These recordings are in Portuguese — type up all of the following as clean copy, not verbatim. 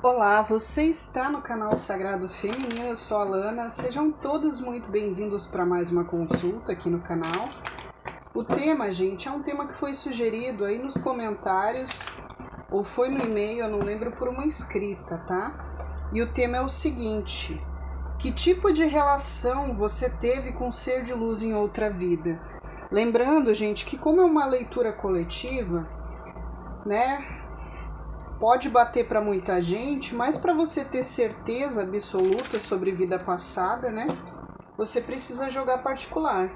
Olá, você está no canal Sagrado Feminino, eu sou a Alana, sejam todos muito bem-vindos para mais uma consulta aqui no canal. O tema, gente, é um tema que foi sugerido aí nos comentários, ou foi no e-mail, eu não lembro, por uma inscrita, tá? E o tema é o seguinte: que tipo de relação você teve com o ser de luz em outra vida? Lembrando, gente, que como é uma leitura coletiva, né? Pode bater para muita gente, mas para você ter certeza absoluta sobre vida passada, né? Você precisa jogar particular.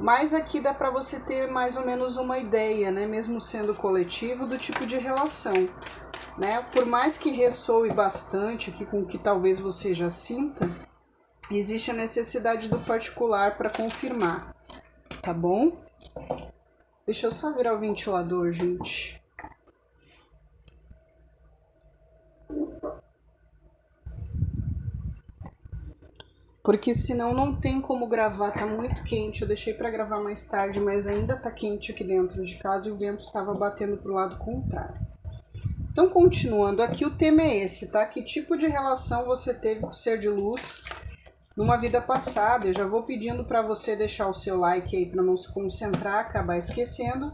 Mas aqui dá para você ter mais ou menos uma ideia, né? Mesmo sendo coletivo, do tipo de relação, né? Por mais que ressoe bastante aqui com o que talvez você já sinta, existe a necessidade do particular para confirmar, tá bom? Deixa eu só virar o ventilador, gente. Porque senão não tem como gravar, tá muito quente. Eu deixei para gravar mais tarde, mas ainda tá quente aqui dentro de casa e o vento tava batendo pro lado contrário. Então, continuando aqui, o tema é esse, tá? Que tipo de relação você teve com o ser de luz numa vida passada? Eu já vou pedindo para você deixar o seu like aí para não se concentrar, acabar esquecendo.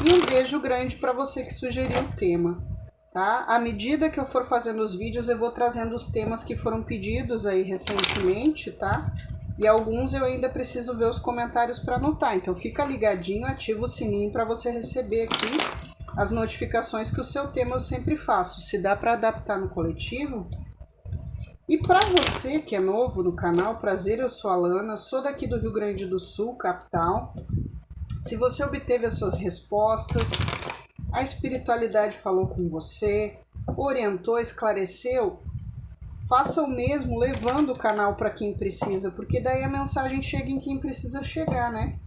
E um beijo grande para você que sugeriu o tema. Tá? À medida que eu for fazendo os vídeos, eu vou trazendo os temas que foram pedidos aí recentemente, tá? E alguns eu ainda preciso ver os comentários para anotar. Então fica ligadinho, ativa o sininho para você receber aqui as notificações que o seu tema eu sempre faço. Se dá para adaptar no coletivo. E para você que é novo no canal, prazer, eu sou a Alana, sou daqui do Rio Grande do Sul, capital. Se você obteve as suas respostas, a espiritualidade falou com você, orientou, esclareceu, faça o mesmo levando o canal para quem precisa, porque daí a mensagem chega em quem precisa chegar, né?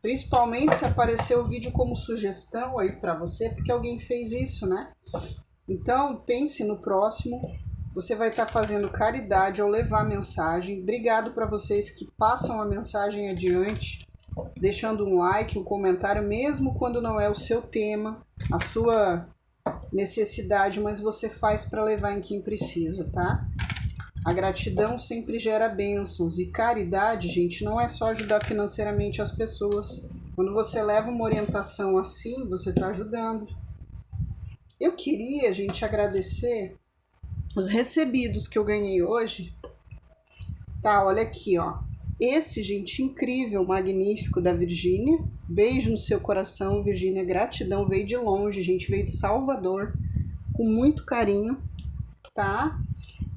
Principalmente se aparecer o vídeo como sugestão aí para você, porque alguém fez isso, né? Então, pense no próximo, você vai estar fazendo caridade ao levar a mensagem. Obrigado para vocês que passam a mensagem adiante, deixando um like, um comentário, mesmo quando não é o seu tema, a sua necessidade, mas você faz para levar em quem precisa, tá? A gratidão sempre gera bênçãos e caridade, gente, não é só ajudar financeiramente as pessoas. Quando você leva uma orientação assim, você está ajudando. Eu queria, gente, agradecer os recebidos que eu ganhei hoje. Tá, olha aqui, ó. Esse, gente, incrível, magnífico da Virgínia. Beijo no seu coração, Virgínia. Gratidão. Veio de longe, gente. Veio de Salvador. Com muito carinho, tá?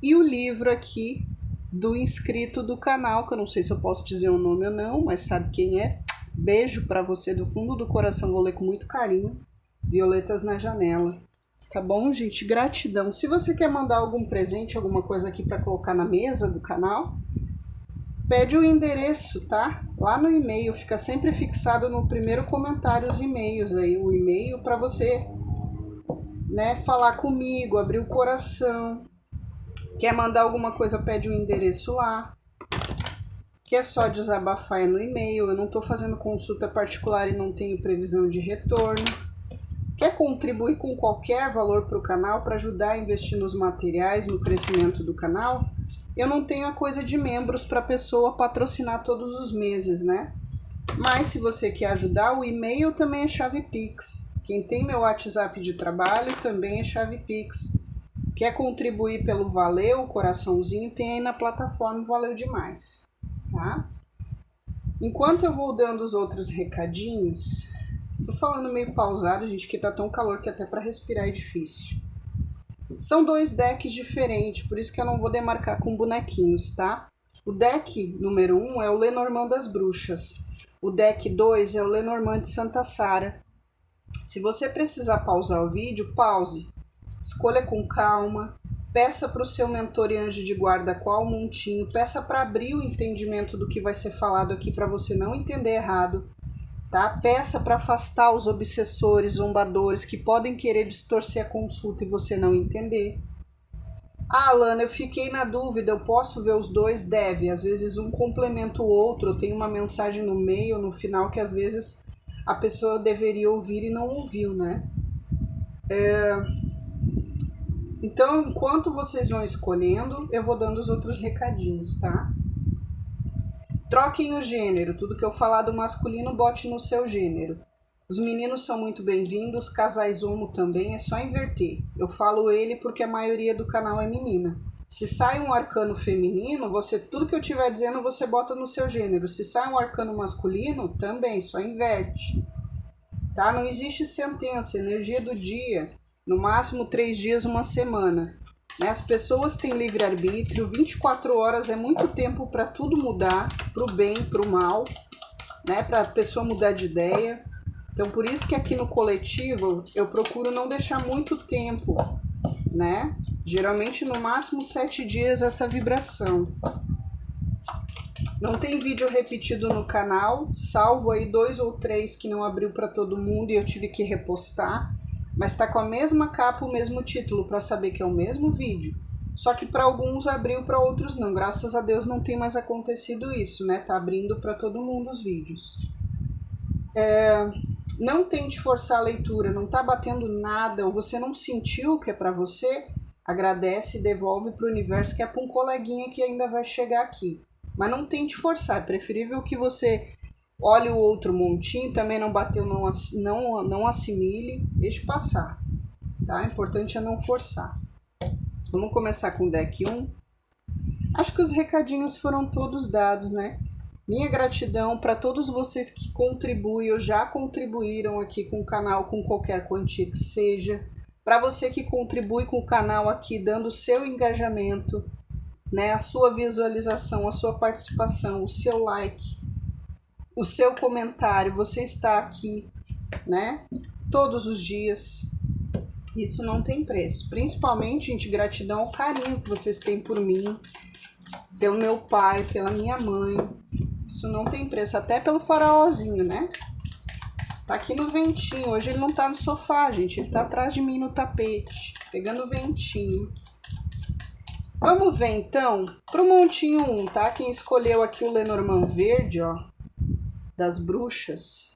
E o livro aqui do inscrito do canal, que eu não sei se eu posso dizer o nome ou não, mas sabe quem é. Beijo pra você do fundo do coração. Vou ler com muito carinho. Violetas na Janela. Tá bom, gente? Gratidão. Se você quer mandar algum presente, alguma coisa aqui pra colocar na mesa do canal, pede o endereço, tá? Lá no e-mail, fica sempre fixado no primeiro comentário os e-mails aí, o e-mail para você, né, falar comigo, abrir o coração. Quer mandar alguma coisa, pede o endereço lá. Quer só desabafar é no e-mail, eu não tô fazendo consulta particular e não tenho previsão de retorno. Quer contribuir com qualquer valor para o canal para ajudar a investir nos materiais, no crescimento do canal? Eu não tenho a coisa de membros para a pessoa patrocinar todos os meses, né? Mas se você quer ajudar, o e-mail também é chave Pix. Quem tem meu WhatsApp de trabalho também é chave Pix. Quer contribuir pelo Valeu, o coraçãozinho, tem aí na plataforma, valeu demais, tá? Enquanto eu vou dando os outros recadinhos, tô falando meio pausado, gente, que tá tão calor que até para respirar é difícil. São dois decks diferentes, por isso que eu não vou demarcar com bonequinhos, tá? O deck número 1 é o Lenormand das Bruxas. O deck 2 é o Lenormand de Santa Sara. Se você precisar pausar o vídeo, pause. Escolha com calma. Peça para o seu mentor e anjo de guarda qual montinho. Peça para abrir o entendimento do que vai ser falado aqui para você não entender errado. Tá? Peça para afastar os obsessores, zombadores que podem querer distorcer a consulta e você não entender. Ah, Alana, eu fiquei na dúvida, eu posso ver os dois? Deve, às vezes um complementa o outro, tem uma mensagem no meio, no final, que às vezes a pessoa deveria ouvir e não ouviu, né? Então, enquanto vocês vão escolhendo, eu vou dando os outros recadinhos, tá? Troquem o gênero, tudo que eu falar do masculino, bote no seu gênero. Os meninos são muito bem-vindos, casais homo também, é só inverter. Eu falo ele porque a maioria do canal é menina. Se sai um arcano feminino, tudo que eu estiver dizendo você bota no seu gênero. Se sai um arcano masculino, também, só inverte. Tá? Não existe sentença, energia do dia, no máximo 3 dias, uma semana. Né? As pessoas têm livre-arbítrio, 24 horas é muito tempo para tudo mudar, para o bem, para o mal, né? Para a pessoa mudar de ideia. Então, por isso que aqui no coletivo eu procuro não deixar muito tempo, né? Geralmente, no máximo 7 dias essa vibração. Não tem vídeo repetido no canal, salvo aí 2 ou 3 que não abriu para todo mundo e eu tive que repostar. Mas tá com a mesma capa, o mesmo título, para saber que é o mesmo vídeo. Só que para alguns abriu, para outros não. Graças a Deus não tem mais acontecido isso, né? Tá abrindo para todo mundo os vídeos. Não tente forçar a leitura, não tá batendo nada, ou você não sentiu que é para você, agradece e devolve para o universo, que é para um coleguinha que ainda vai chegar aqui. Mas não tente forçar, é preferível que você olhe o outro montinho, também não bateu, não assimile, deixe passar. Tá? O importante é não forçar. Vamos começar com o deck 1. Acho que os recadinhos foram todos dados, né? Minha gratidão para todos vocês que contribuem ou já contribuíram aqui com o canal com qualquer quantia que seja. Para você que contribui com o canal aqui, dando o seu engajamento, né? A sua visualização, a sua participação, o seu like, o seu comentário, você está aqui, né? Todos os dias. Isso não tem preço. Principalmente, gente, gratidão ao carinho que vocês têm por mim, pelo meu pai, pela minha mãe. Isso não tem preço, até pelo faraózinho, né? Tá aqui no ventinho. Hoje ele não tá no sofá, gente. Ele tá atrás de mim no tapete, pegando ventinho. Vamos ver, então, pro montinho 1, tá? Quem escolheu aqui o Lenormand verde, ó, das bruxas.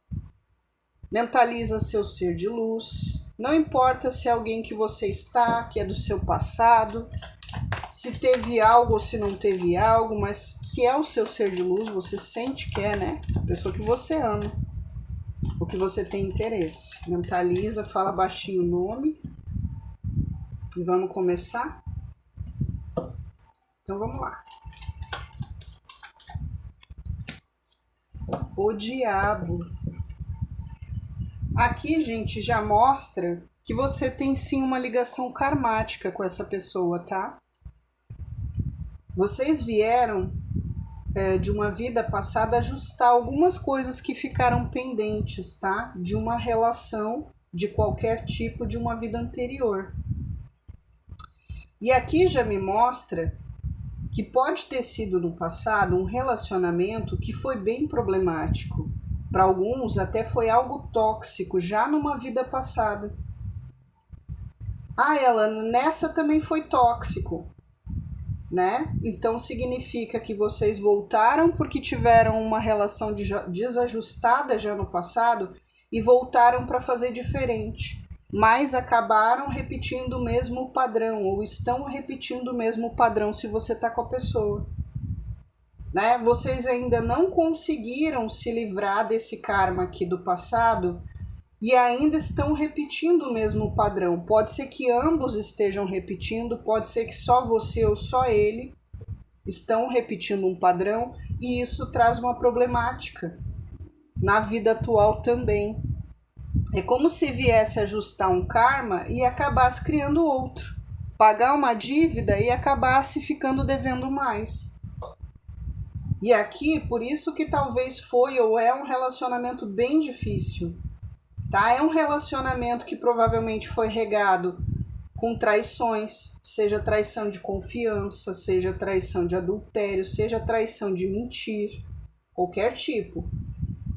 Mentaliza seu ser de luz. Não importa se é alguém que você está, que é do seu passado, se teve algo ou se não teve algo, mas que é o seu ser de luz, você sente que é, né? A pessoa que você ama, o que você tem interesse. Mentaliza, fala baixinho o nome. E vamos começar? Então vamos lá. O diabo. Aqui, gente, já mostra que você tem sim uma ligação karmática com essa pessoa, tá? Vocês vieram de uma vida passada ajustar algumas coisas que ficaram pendentes, tá? De uma relação de qualquer tipo de uma vida anterior. E aqui já me mostra que pode ter sido no passado um relacionamento que foi bem problemático. Para alguns até foi algo tóxico já numa vida passada. Ah, ela nessa também foi tóxico, né? Então significa que vocês voltaram porque tiveram uma relação desajustada já no passado e voltaram para fazer diferente, mas acabaram repetindo o mesmo padrão ou estão repetindo o mesmo padrão se você está com a pessoa. Né? Vocês ainda não conseguiram se livrar desse karma aqui do passado e ainda estão repetindo o mesmo padrão. Pode ser que ambos estejam repetindo, pode ser que só você ou só ele estão repetindo um padrão e isso traz uma problemática na vida atual também. É como se viesse ajustar um karma e acabasse criando outro. Pagar uma dívida e acabasse ficando devendo mais. E aqui, por isso que talvez foi ou é um relacionamento bem difícil, tá? É um relacionamento que provavelmente foi regado com traições, seja traição de confiança, seja traição de adultério, seja traição de mentir, qualquer tipo.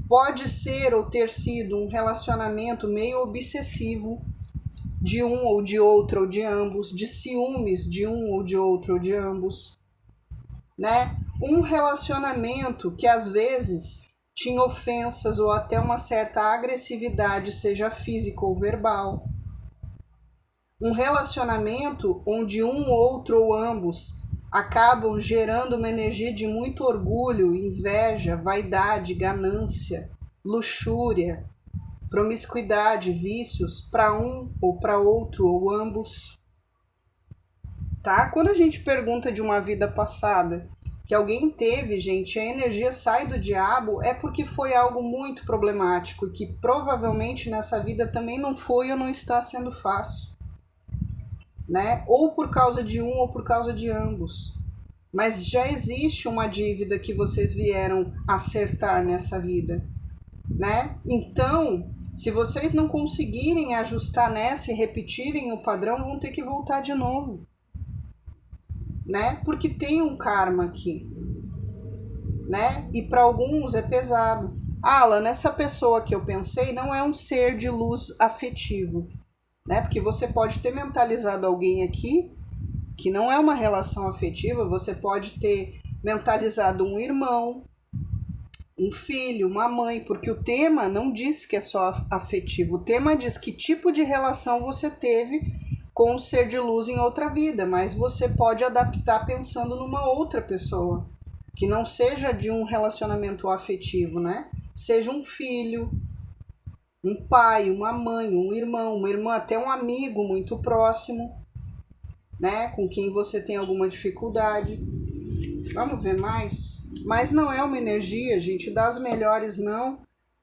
Pode ser ou ter sido um relacionamento meio obsessivo de um ou de outro ou de ambos, de ciúmes de um ou de outro ou de ambos, né? Um relacionamento que às vezes tinha ofensas ou até uma certa agressividade, seja física ou verbal. Um relacionamento onde um, outro ou ambos acabam gerando uma energia de muito orgulho, inveja, vaidade, ganância, luxúria, promiscuidade, vícios para um ou para outro ou ambos. Tá? Quando a gente pergunta de uma vida passada que alguém teve, gente, a energia sai do diabo, é porque foi algo muito problemático e que provavelmente nessa vida também não foi ou não está sendo fácil, né? Ou por causa de um ou por causa de ambos. Mas já existe uma dívida que vocês vieram acertar nessa vida, né? Então, se vocês não conseguirem ajustar nessa e repetirem o padrão, vão ter que voltar de novo, né? Porque tem um karma aqui, né? E para alguns é pesado. Alan, essa pessoa que eu pensei não é um ser de luz afetivo, né? Porque você pode ter mentalizado alguém aqui que não é uma relação afetiva, você pode ter mentalizado um irmão, um filho, uma mãe, porque o tema não diz que é só afetivo, o tema diz que tipo de relação você teve com o ser de luz em outra vida, mas você pode adaptar pensando numa outra pessoa, que não seja de um relacionamento afetivo, né? Seja um filho, um pai, uma mãe, um irmão, uma irmã, até um amigo muito próximo, né? Com quem você tem alguma dificuldade. Vamos ver mais? Mas não é uma energia, gente, das melhores não,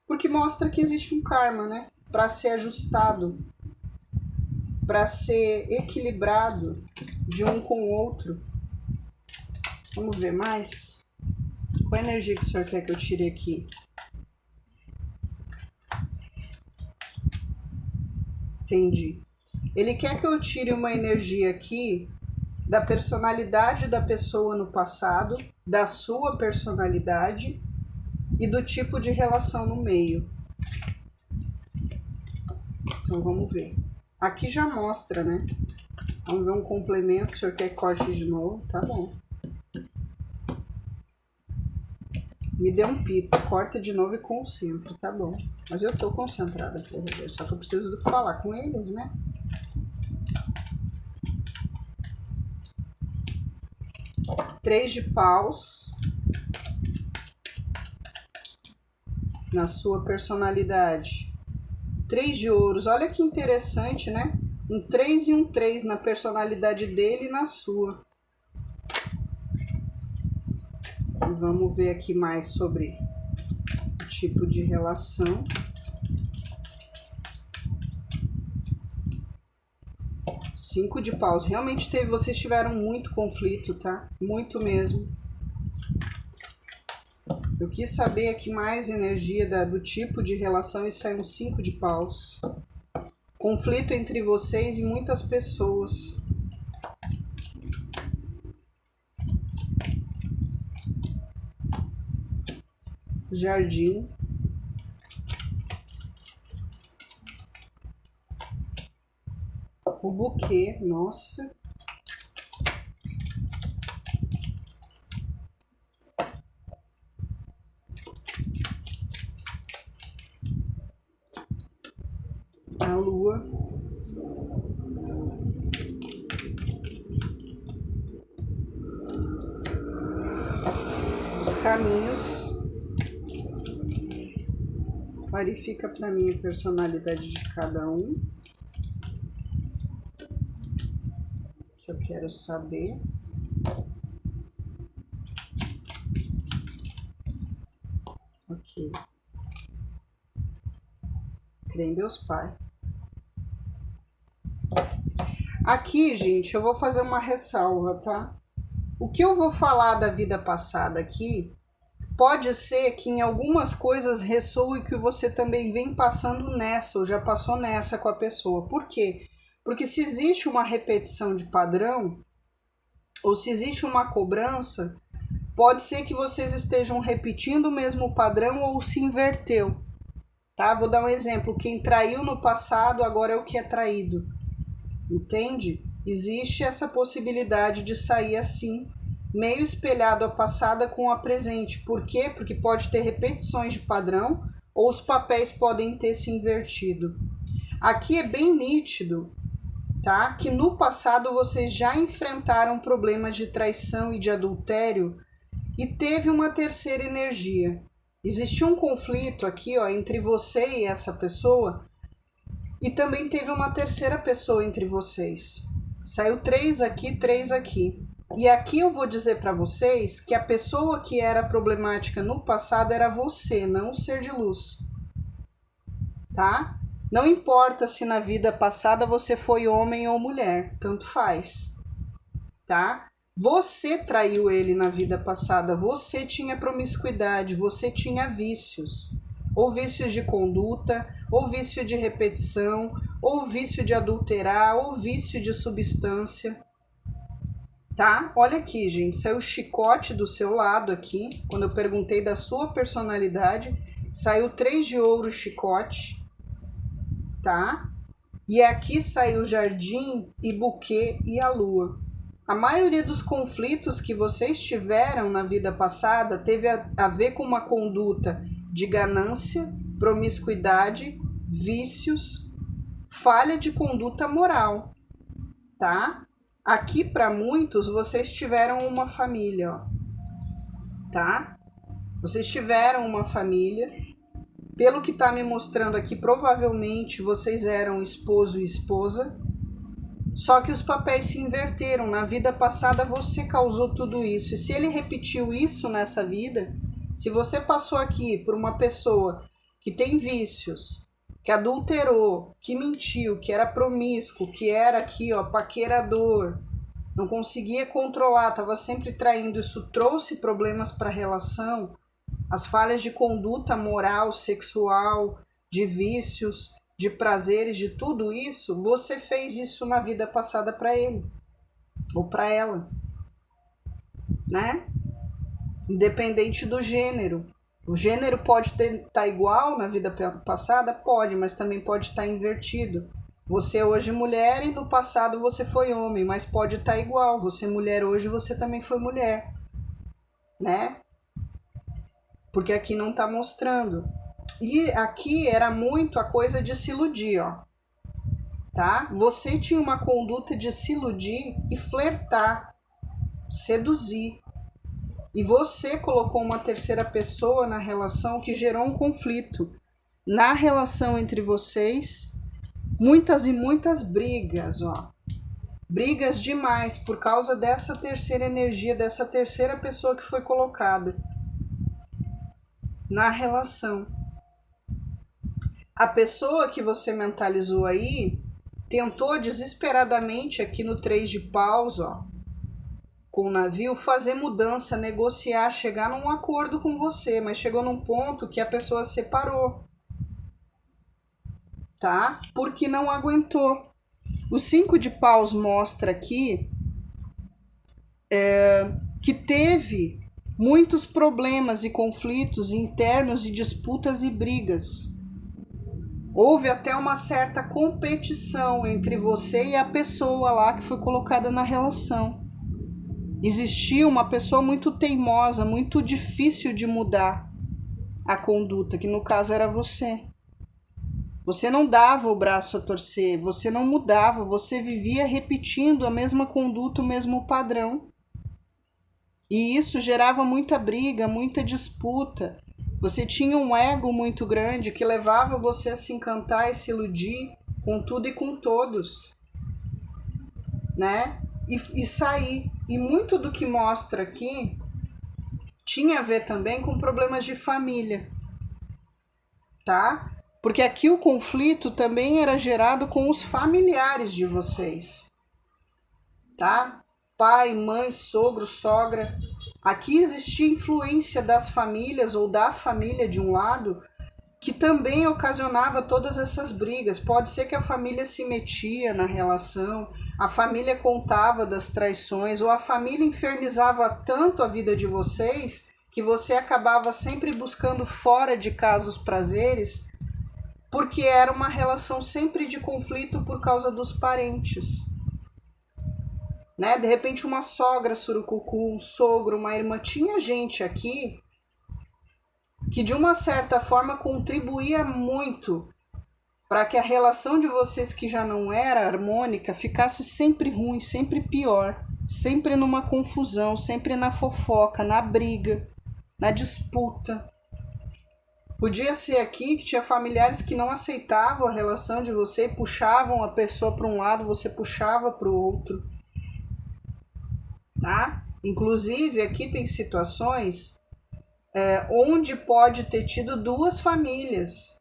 porque mostra que existe um karma, né? Para ser ajustado, para ser equilibrado de um com o outro. Vamos ver mais? Qual a energia que o senhor quer que eu tire aqui? Entendi. Ele quer que eu tire uma energia aqui da personalidade da pessoa no passado, da sua personalidade e do tipo de relação no meio. Então vamos ver. Aqui já mostra, né? Vamos ver um complemento. O senhor quer que corte de novo? Tá bom. Me dê um pito, corta de novo e concentra, tá bom. Mas eu tô concentrada, só que eu preciso falar com eles, né? Três de paus na sua personalidade. 3 de ouros, olha que interessante, né? Um 3 e um 3 na personalidade dele e na sua. E vamos ver aqui mais sobre o tipo de relação. Cinco de paus. Realmente vocês tiveram muito conflito, tá? Muito mesmo. Eu quis saber aqui mais energia do tipo de relação e saiu um 5 de paus. Conflito entre vocês e muitas pessoas. Jardim. O buquê, nossa. A lua. Os caminhos. Clarifica para mim a personalidade de cada um. Que eu quero saber. Ok. Creio em Deus Pai. Aqui, gente, eu vou fazer uma ressalva, tá? O que eu vou falar da vida passada aqui, pode ser que em algumas coisas ressoe que você também vem passando nessa, ou já passou nessa com a pessoa. Por quê? Porque se existe uma repetição de padrão, ou se existe uma cobrança, pode ser que vocês estejam repetindo o mesmo padrão ou se inverteu. Tá? Vou dar um exemplo. Quem traiu no passado agora é o que é traído. Entende? Existe essa possibilidade de sair assim, meio espelhado a passada com a presente. Por quê? Porque pode ter repetições de padrão ou os papéis podem ter se invertido. Aqui é bem nítido tá? Que no passado vocês já enfrentaram problemas de traição e de adultério e teve uma terceira energia. Existiu um conflito aqui, ó, entre você e essa pessoa, e também teve uma terceira pessoa entre vocês. Saiu 3 aqui, 3 aqui. E aqui eu vou dizer para vocês que a pessoa que era problemática no passado era você, não o ser de luz. Tá? Não importa se na vida passada você foi homem ou mulher, tanto faz. Tá? Você traiu ele na vida passada, você tinha promiscuidade, você tinha vícios. Ou vícios de conduta, ou vício de repetição, ou vício de adulterar, ou vício de substância. Tá? Olha aqui, gente, saiu o chicote do seu lado aqui, quando eu perguntei da sua personalidade, saiu 3 de ouro chicote, tá? E aqui saiu o jardim e buquê e a lua. A maioria dos conflitos que vocês tiveram na vida passada teve a ver com uma conduta de ganância, promiscuidade, vícios, falha de conduta moral, tá? Aqui para muitos vocês tiveram uma família, ó, tá? Vocês tiveram uma família. Pelo que tá me mostrando aqui, provavelmente vocês eram esposo e esposa. Só que os papéis se inverteram. Na vida passada você causou tudo isso. E se ele repetiu isso nessa vida, se você passou aqui por uma pessoa que tem vícios, que adulterou, que mentiu, que era promíscuo, que era aqui, ó, paquerador, não conseguia controlar, estava sempre traindo, isso trouxe problemas para a relação, as falhas de conduta moral, sexual, de vícios, de prazeres, de tudo isso, você fez isso na vida passada para ele ou para ela, né? Independente do gênero. O gênero pode estar igual na vida passada? Pode, mas também pode estar invertido. Você hoje é mulher e no passado você foi homem, mas pode estar igual. Você é mulher hoje, você também foi mulher, né? Porque aqui não está mostrando. E aqui era muito a coisa de se iludir, ó. Tá? Você tinha uma conduta de se iludir e flertar, seduzir. E você colocou uma terceira pessoa na relação que gerou um conflito. Na relação entre vocês, muitas e muitas brigas, ó. Brigas demais por causa dessa terceira energia, dessa terceira pessoa que foi colocada na relação. A pessoa que você mentalizou aí tentou desesperadamente aqui no 3 de paus, ó, com o navio, fazer mudança, negociar, chegar num acordo com você, mas chegou num ponto que a pessoa se separou, tá? Porque não aguentou. O 5 de paus mostra aqui que teve muitos problemas e conflitos internos e disputas e brigas. Houve até uma certa competição entre você e a pessoa lá que foi colocada na relação. Existia uma pessoa muito teimosa, muito difícil de mudar a conduta, que no caso era você. Você não dava o braço a torcer, você não mudava, você vivia repetindo a mesma conduta, o mesmo padrão. E isso gerava muita briga, muita disputa. Você tinha um ego muito grande que levava você a se encantar e se iludir com tudo e com todos, né? E sair. E muito do que mostra aqui tinha a ver também com problemas de família, tá? Porque aqui o conflito também era gerado com os familiares de vocês, tá? Pai, mãe, sogro, sogra. Aqui existia influência das famílias ou da família de um lado que também ocasionava todas essas brigas. Pode ser que a família se metia na relação, a família contava das traições, ou a família infernizava tanto a vida de vocês que você acabava sempre buscando fora de casa os prazeres, porque era uma relação sempre de conflito por causa dos parentes. Né? De repente uma sogra surucucu, um sogro, uma irmã, tinha gente aqui que de uma certa forma contribuía muito para que a relação de vocês, que já não era harmônica, ficasse sempre ruim, sempre pior, sempre numa confusão, sempre na fofoca, na briga, na disputa. Podia ser aqui que tinha familiares que não aceitavam a relação de você e puxavam a pessoa para um lado, você puxava para o outro. Tá? Inclusive, aqui tem situações onde pode ter tido duas famílias.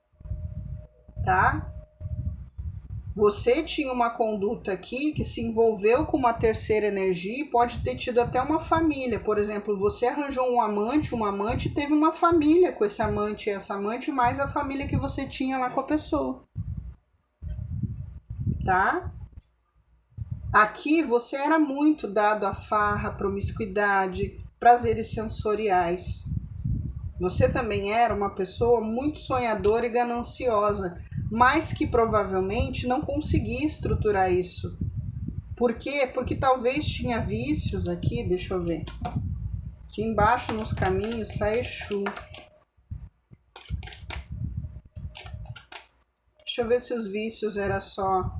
Tá? Você tinha uma conduta aqui que se envolveu com uma terceira energia e pode ter tido até uma família. Por exemplo, você arranjou um amante teve uma família com esse amante e essa amante, mais a família que você tinha lá com a pessoa. Tá? Aqui você era muito dado à farra, promiscuidade, prazeres sensoriais. Você também era uma pessoa muito sonhadora e gananciosa, mas que provavelmente não conseguia estruturar isso. Por quê? Porque talvez tinha vícios aqui, deixa eu ver. Aqui embaixo nos caminhos sai Exu. Deixa eu ver se os vícios era só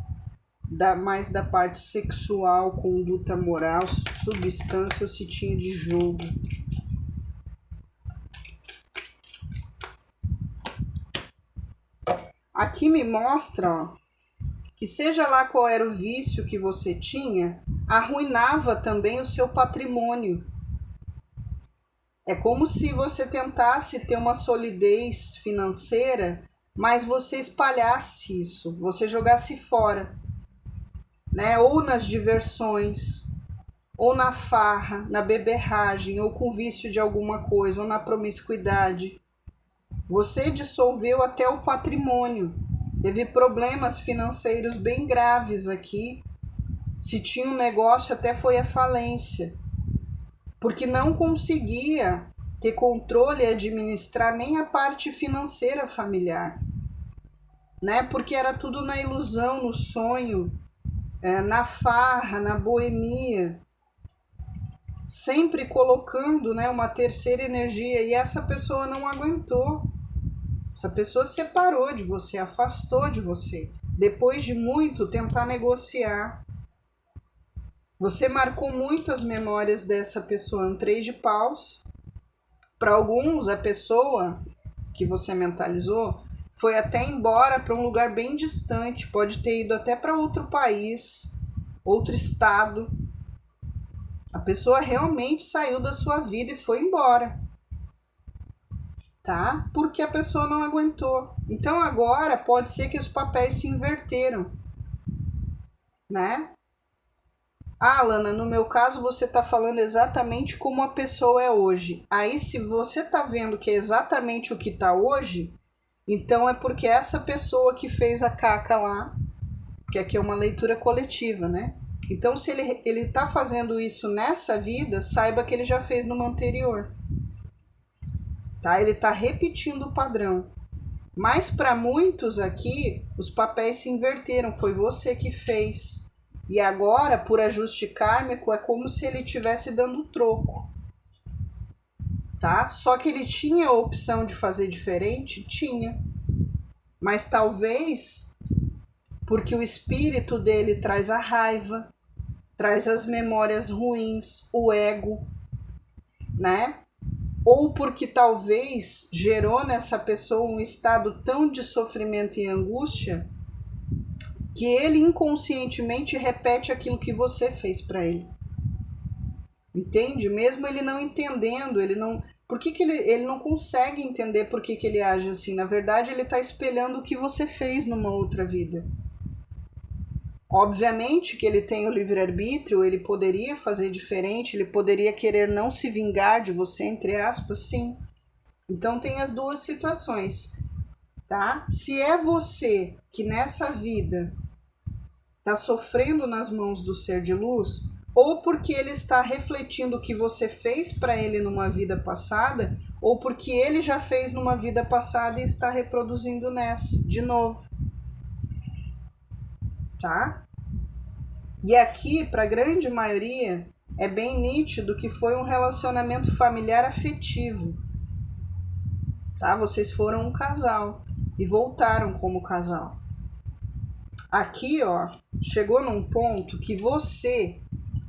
mais da parte sexual, conduta moral, substância, ou se tinha de jogo. Aqui me mostra, ó, que seja lá qual era o vício que você tinha, arruinava também o seu patrimônio. É como se você tentasse ter uma solidez financeira, mas você espalhasse isso, você jogasse fora, né? Ou nas diversões, ou na farra, na beberragem, ou com vício de alguma coisa, ou na promiscuidade. Você dissolveu até o patrimônio. Teve problemas financeiros bem graves aqui. Se tinha um negócio, até foi à falência. Porque não conseguia ter controle e administrar nem a parte financeira familiar. Né? Porque era tudo na ilusão, no sonho, na farra, na boemia. Sempre colocando, né, uma terceira energia. E essa pessoa não aguentou. Essa pessoa separou de você, afastou de você. Depois de muito tentar negociar. Você marcou muito as memórias dessa pessoa no 3 de paus. Para alguns, a pessoa que você mentalizou foi até embora para um lugar bem distante. Pode ter ido até para outro país, outro estado. A pessoa realmente saiu da sua vida e foi embora. Tá? Porque a pessoa não aguentou. Então agora pode ser que os papéis se inverteram, né? Ah, Lana, no meu caso você está falando exatamente como a pessoa é hoje. Aí se você está vendo que é exatamente o que está hoje, então é porque essa pessoa que fez a caca lá, porque aqui é uma leitura coletiva, né? Então se ele está fazendo isso nessa vida, saiba que ele já fez numa anterior. Tá? Ele está repetindo o padrão. Mas para muitos aqui, os papéis se inverteram. Foi você que fez. E agora, por ajuste kármico, é como se ele estivesse dando troco. Tá? Só que ele tinha a opção de fazer diferente? Tinha. Mas talvez porque o espírito dele traz a raiva, traz as memórias ruins, o ego, né? Ou porque talvez gerou nessa pessoa um estado tão de sofrimento e angústia que ele inconscientemente repete aquilo que você fez para ele. Entende? Mesmo ele não entendendo, ele não... Por que ele não consegue entender por que ele age assim? Na verdade, ele está espelhando o que você fez numa outra vida. Obviamente que ele tem o livre-arbítrio, ele poderia fazer diferente, ele poderia querer não se vingar de você, entre aspas, sim. Então tem as duas situações, tá? Se é você que nessa vida está sofrendo nas mãos do ser de luz, ou porque ele está refletindo o que você fez para ele numa vida passada, ou porque ele já fez numa vida passada e está reproduzindo nessa, de novo. Tá? E aqui, para a grande maioria, é bem nítido que foi um relacionamento familiar afetivo. Tá? Vocês foram um casal e voltaram como casal. Aqui, ó, chegou num ponto que você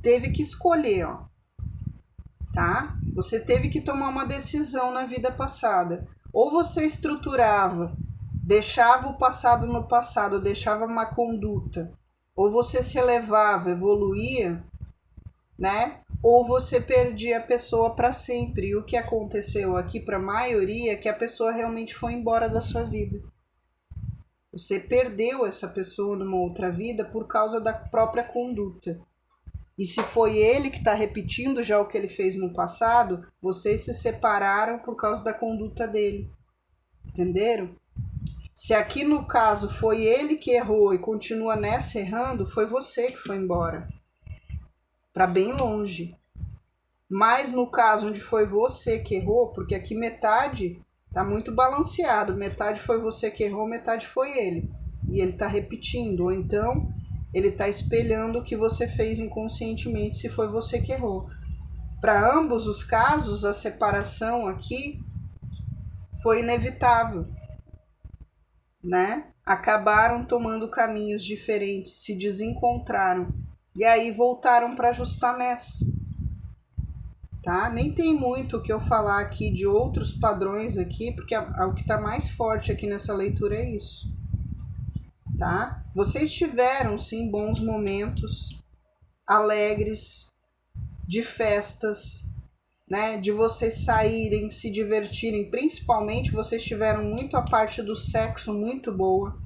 teve que escolher, ó, tá? Você teve que tomar uma decisão na vida passada. Ou você estruturava, deixava o passado no passado, deixava uma conduta, ou você se elevava, evoluía, né? Ou você perdia a pessoa para sempre. E o que aconteceu aqui para a maioria é que a pessoa realmente foi embora da sua vida. Você perdeu essa pessoa numa outra vida por causa da própria conduta. E se foi ele que está repetindo já o que ele fez no passado, vocês se separaram por causa da conduta dele. Entenderam? Se aqui no caso foi ele que errou e continua nessa errando, foi você que foi embora. Para bem longe. Mas no caso onde foi você que errou, porque aqui metade tá muito balanceado, metade foi você que errou, metade foi ele. E ele tá repetindo, ou então ele tá espelhando o que você fez inconscientemente se foi você que errou. Para ambos os casos, a separação aqui foi inevitável, né? Acabaram tomando caminhos diferentes, se desencontraram e aí voltaram para ajustar nessa. Tá? Nem tem muito o que eu falar aqui de outros padrões aqui, porque o que está mais forte aqui nessa leitura é isso. Tá? Vocês tiveram, sim, bons momentos, alegres, de festas, né? De vocês saírem, se divertirem. Principalmente, vocês tiveram muito a parte do sexo muito boa.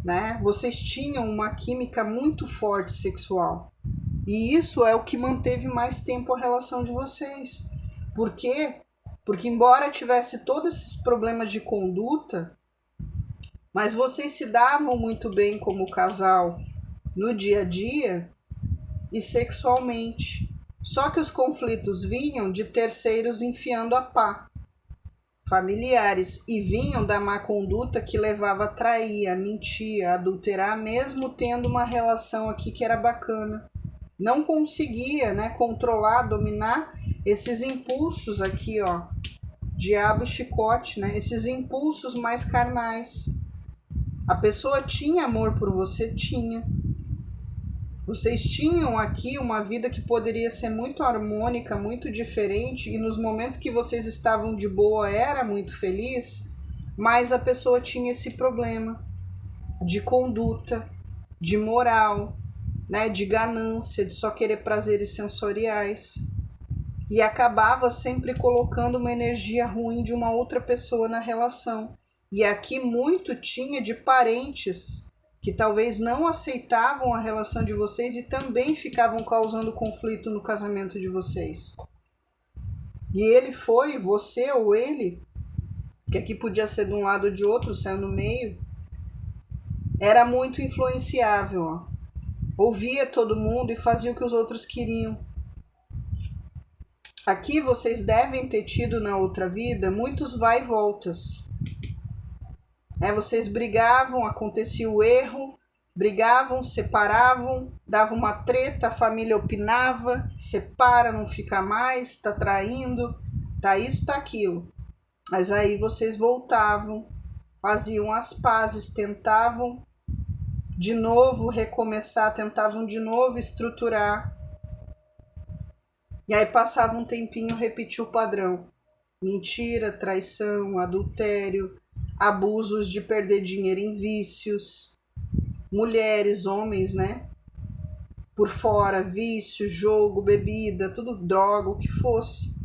Né? Vocês tinham uma química muito forte sexual. E isso é o que manteve mais tempo a relação de vocês. Por quê? Porque embora tivesse todos esses problemas de conduta, mas vocês se davam muito bem como casal no dia a dia e sexualmente. Só que os conflitos vinham de terceiros enfiando a pá, familiares, e vinham da má conduta que levava a trair, a mentir, a adulterar, mesmo tendo uma relação aqui que era bacana. Não conseguia, né, controlar, dominar esses impulsos aqui, ó, diabo e chicote, né, esses impulsos mais carnais. A pessoa tinha amor por você? Tinha. Vocês tinham aqui uma vida que poderia ser muito harmônica, muito diferente, e nos momentos que vocês estavam de boa era muito feliz, mas a pessoa tinha esse problema de conduta, de moral, né, de ganância, de só querer prazeres sensoriais, e acabava sempre colocando uma energia ruim de uma outra pessoa na relação. E aqui muito tinha de parentes que talvez não aceitavam a relação de vocês e também ficavam causando conflito no casamento de vocês. E ele foi, você ou ele, que aqui podia ser de um lado ou de outro, saiu no meio, era muito influenciável, ó. Ouvia todo mundo e fazia o que os outros queriam. Aqui vocês devem ter tido na outra vida muitos vai e voltas. Vocês brigavam, acontecia o erro, brigavam, separavam, dava uma treta, a família opinava, separa, não fica mais, tá traindo, tá isso, tá aquilo. Mas aí vocês voltavam, faziam as pazes, tentavam de novo recomeçar, tentavam de novo estruturar. E aí passava um tempinho, repetia o padrão. Mentira, traição, adultério, abusos de perder dinheiro em vícios, mulheres, homens, né? Por fora, vício, jogo, bebida, tudo droga, o que fosse.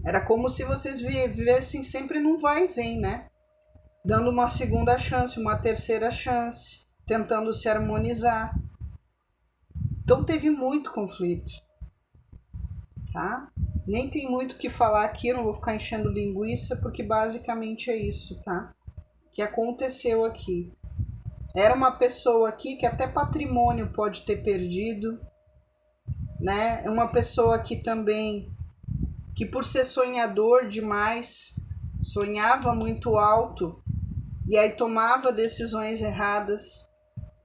Era como se vocês vivessem sempre num vai e vem, né? Dando uma segunda chance, uma terceira chance, tentando se harmonizar. Então teve muito conflito, tá? Nem tem muito o que falar aqui, eu não vou ficar enchendo linguiça, porque basicamente é isso, tá? Que aconteceu aqui. Era uma pessoa aqui que até patrimônio pode ter perdido, né? Uma pessoa aqui também que por ser sonhador demais, sonhava muito alto e aí tomava decisões erradas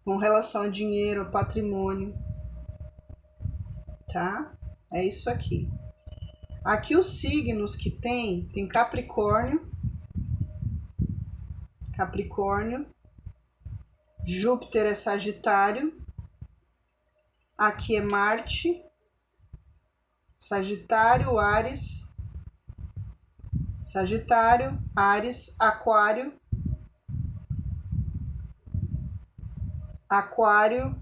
com relação a dinheiro, a patrimônio, tá? É isso aqui. Aqui os signos que tem Capricórnio, Júpiter é Sagitário. Aqui é Marte. Sagitário, Áries. Sagitário, Áries, Aquário. Aquário.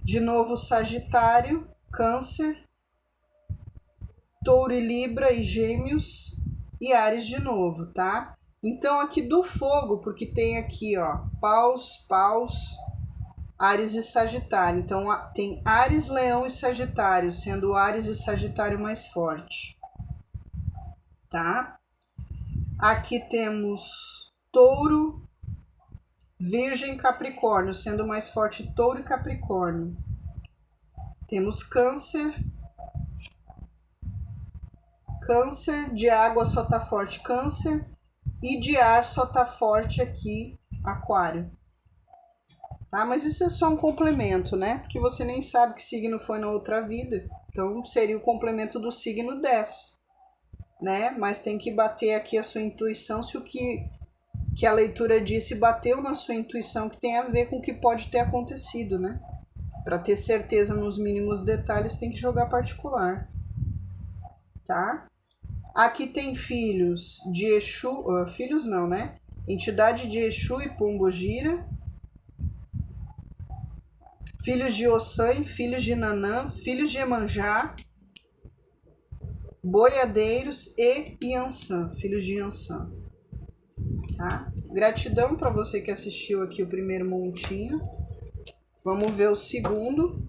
De novo Sagitário, Câncer. Touro e Libra e Gêmeos. E Áries de novo, tá? Então aqui do fogo, porque tem aqui, ó, Paus, Áries e Sagitário. Então tem Áries, Leão e Sagitário, sendo Áries e Sagitário mais forte, tá? Aqui temos Touro, Virgem e Capricórnio, sendo mais forte Touro e Capricórnio. Temos Câncer. Câncer, de água só tá forte Câncer. E de ar só tá forte aqui Aquário. Tá? Mas isso é só um complemento, né? Porque você nem sabe que signo foi na outra vida. Então seria o complemento do signo 10. Né? Mas tem que bater aqui a sua intuição se o que a leitura disse bateu na sua intuição, que tem a ver com o que pode ter acontecido, né? Para ter certeza nos mínimos detalhes tem que jogar particular. Tá? Aqui tem filhos de Exu, filhos não, né? Entidade de Exu e Pombogira. Filhos de Ossan, filhos de Nanã, filhos de Emanjá, boiadeiros e Iansã, filhos de Iansã. Tá? Gratidão para você que assistiu aqui o primeiro montinho. Vamos ver o segundo.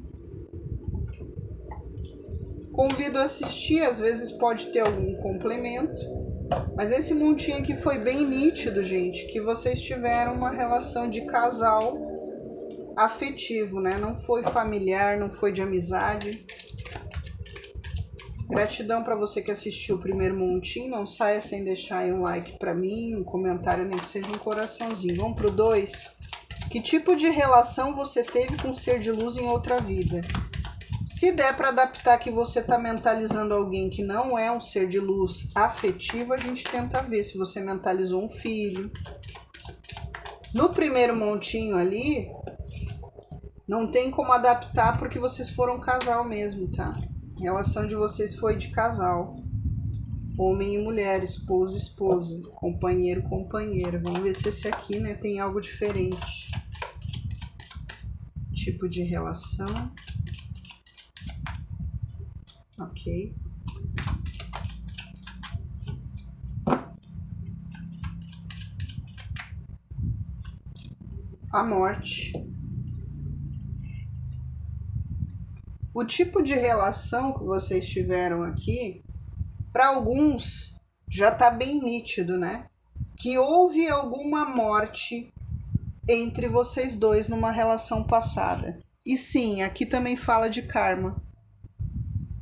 Convido a assistir, às vezes pode ter algum complemento. Mas esse montinho aqui foi bem nítido, gente, que vocês tiveram uma relação de casal afetivo, né? Não foi familiar, não foi de amizade. Gratidão para você que assistiu o primeiro montinho. Não saia sem deixar aí um like para mim, um comentário, nem que seja um coraçãozinho. Vamos pro 2. Que tipo de relação você teve com um ser de luz em outra vida? Se der para adaptar que você está mentalizando alguém que não é um ser de luz afetivo, a gente tenta ver se você mentalizou um filho. No primeiro montinho ali, não tem como adaptar porque vocês foram casal mesmo, tá? A relação de vocês foi de casal. Homem e mulher, esposo e esposa, companheiro e companheira. Vamos ver se esse aqui, né, tem algo diferente. Tipo de relação. Ok. A morte. O tipo de relação que vocês tiveram aqui, para alguns, já está bem nítido, né? Que houve alguma morte entre vocês dois numa relação passada. E sim, aqui também fala de karma.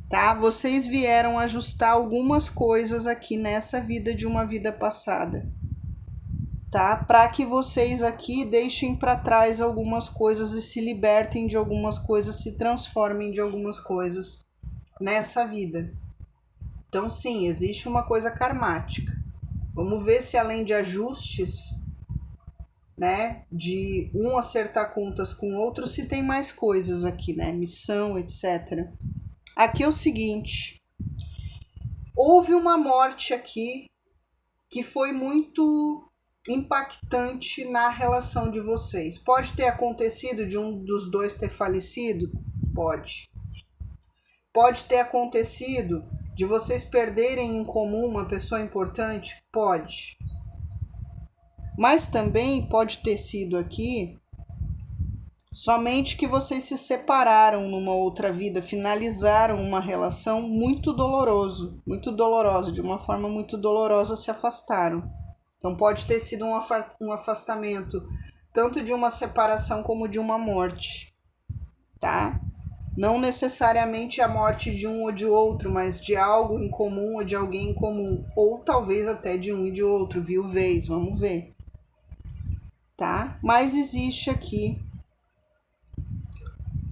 Tá? Vocês vieram ajustar algumas coisas aqui nessa vida de uma vida passada, tá? Para que vocês aqui deixem para trás algumas coisas e se libertem de algumas coisas, se transformem de algumas coisas nessa vida. Então sim, existe uma coisa karmática. Vamos ver se além de ajustes, né, de um acertar contas com o outro, se tem mais coisas aqui, né? Missão, etc. Aqui é o seguinte, houve uma morte aqui que foi muito impactante na relação de vocês. Pode ter acontecido de um dos dois ter falecido? Pode. Pode ter acontecido de vocês perderem em comum uma pessoa importante? Pode. Mas também pode ter sido aqui somente que vocês se separaram numa outra vida, finalizaram uma relação muito dolorosa, de uma forma muito dolorosa se afastaram. Então pode ter sido um afastamento, tanto de uma separação como de uma morte, tá? Não necessariamente a morte de um ou de outro, mas de algo em comum ou de alguém em comum, ou talvez até de um e de outro, viuvez, vamos ver, tá? Mas existe aqui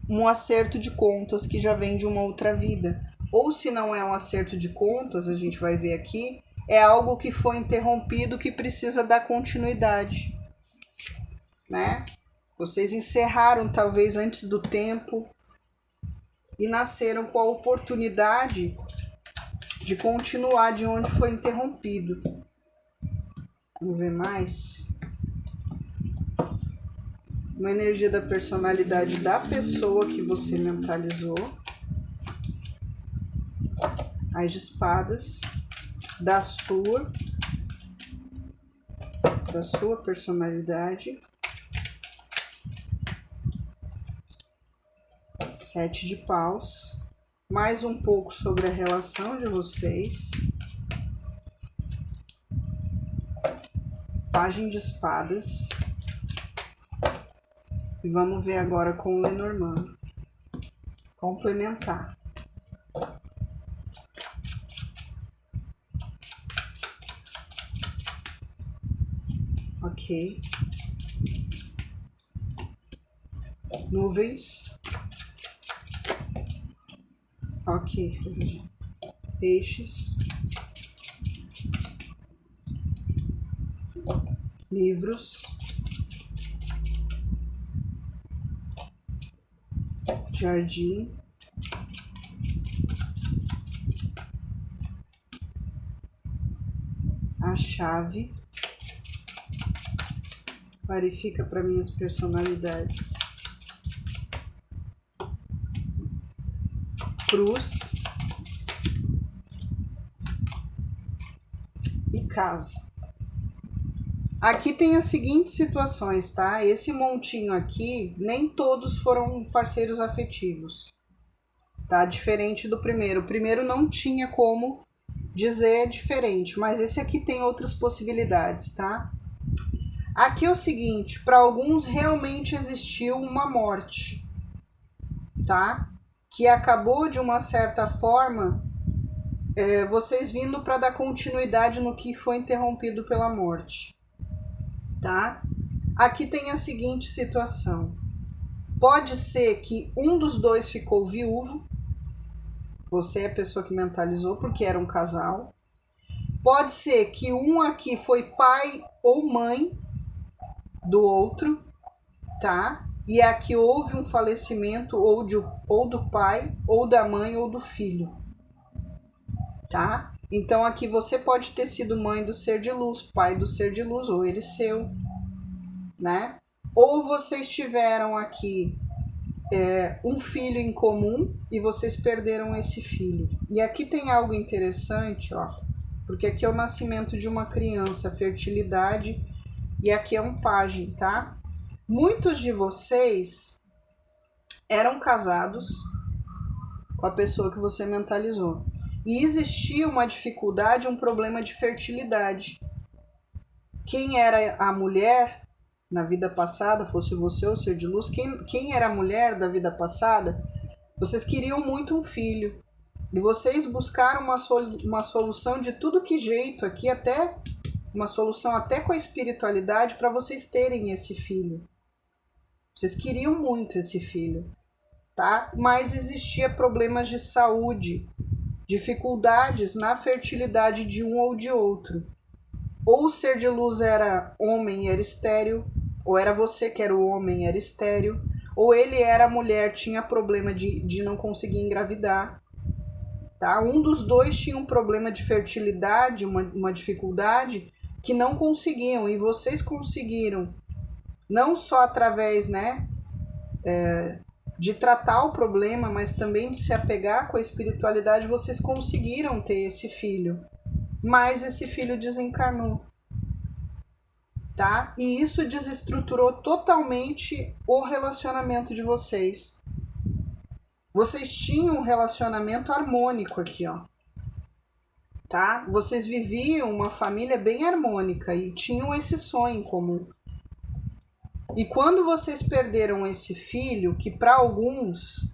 um acerto de contas que já vem de uma outra vida. Ou se não é um acerto de contas, a gente vai ver aqui, é algo que foi interrompido que precisa dar continuidade, né? Vocês encerraram talvez antes do tempo e nasceram com a oportunidade de continuar de onde foi interrompido. Vamos ver mais. Uma energia da personalidade da pessoa que você mentalizou. As de espadas da sua personalidade. 7 de paus. Mais um pouco sobre a relação de vocês. Pagem de espadas. E vamos ver agora com o Lenormand. Complementar. Ok. Nuvens. Ok. Peixes. Livros. Jardim. A chave. Clarifica para mim as personalidades. Cruz. E casa. Aqui tem as seguintes situações, tá? Esse montinho aqui, nem todos foram parceiros afetivos, tá? Diferente do primeiro. O primeiro não tinha como dizer diferente, mas esse aqui tem outras possibilidades, tá? Aqui é o seguinte, para alguns realmente existiu uma morte, tá? Que acabou de uma certa forma, vocês vindo para dar continuidade no que foi interrompido pela morte, tá? Aqui tem a seguinte situação. Pode ser que um dos dois ficou viúvo, você é a pessoa que mentalizou porque era um casal. Pode ser que um aqui foi pai ou mãe do outro, tá? E aqui houve um falecimento ou do pai, ou da mãe, ou do filho, tá? Então aqui você pode ter sido mãe do ser de luz, pai do ser de luz, ou ele seu, né? Ou vocês tiveram aqui um filho em comum e vocês perderam esse filho. E aqui tem algo interessante, ó, porque aqui é o nascimento de uma criança, fertilidade, e aqui é um pajem, tá? Muitos de vocês eram casados com a pessoa que você mentalizou. E existia uma dificuldade, um problema de fertilidade. Quem era a mulher na vida passada, fosse você ou ser de luz, quem era a mulher da vida passada, vocês queriam muito um filho. E vocês buscaram uma solução de tudo que jeito aqui, até uma solução até com a espiritualidade para vocês terem esse filho. Vocês queriam muito esse filho, tá? Mas existia problemas de saúde, dificuldades na fertilidade de um ou de outro. Ou o ser de luz era homem e era estéril, ou era você que era o homem e era estéril, ou ele era mulher, tinha problema de não conseguir engravidar, tá? Um dos dois tinha um problema de fertilidade, uma dificuldade que não conseguiam, e vocês conseguiram, não só através, né, de tratar o problema, mas também de se apegar com a espiritualidade, vocês conseguiram ter esse filho, mas esse filho desencarnou, tá? E isso desestruturou totalmente o relacionamento de vocês. Vocês tinham um relacionamento harmônico aqui, ó, tá? Vocês viviam uma família bem harmônica e tinham esse sonho em comum. E quando vocês perderam esse filho, que para alguns,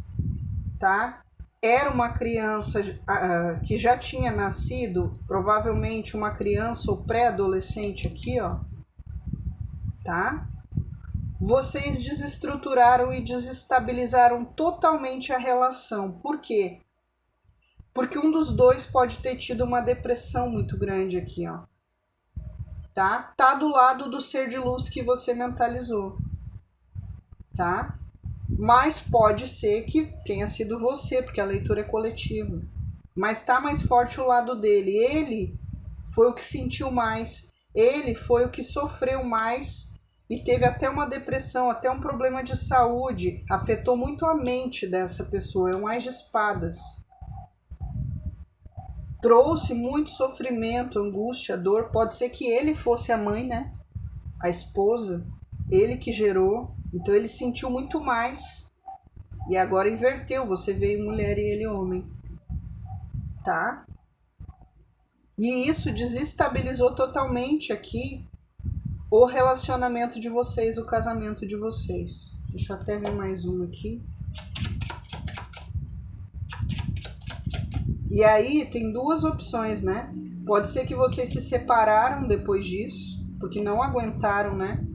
tá, era uma criança que já tinha nascido, provavelmente uma criança ou pré-adolescente aqui, ó, tá? Vocês desestruturaram e desestabilizaram totalmente a relação. Por quê? Porque um dos dois pode ter tido uma depressão muito grande aqui, ó. Tá do lado do ser de luz que você mentalizou. tá? Mas pode ser que tenha sido você, porque a leitura é coletiva. Mas tá mais forte o lado dele. Ele foi o que sentiu mais. Ele foi o que sofreu mais e teve até uma depressão, até um problema de saúde. Afetou muito a mente dessa pessoa. É um Ás de Espadas. Trouxe muito sofrimento, angústia, dor. Pode ser que ele fosse a mãe, né? A esposa. Ele que gerou. Então ele sentiu muito mais. E agora inverteu. Você veio mulher e ele homem. Tá? E isso desestabilizou totalmente aqui o relacionamento de vocês, o casamento de vocês. Deixa eu até ver mais um aqui. E aí tem duas opções, né? Pode ser que vocês se separaram depois disso, porque não aguentaram, né?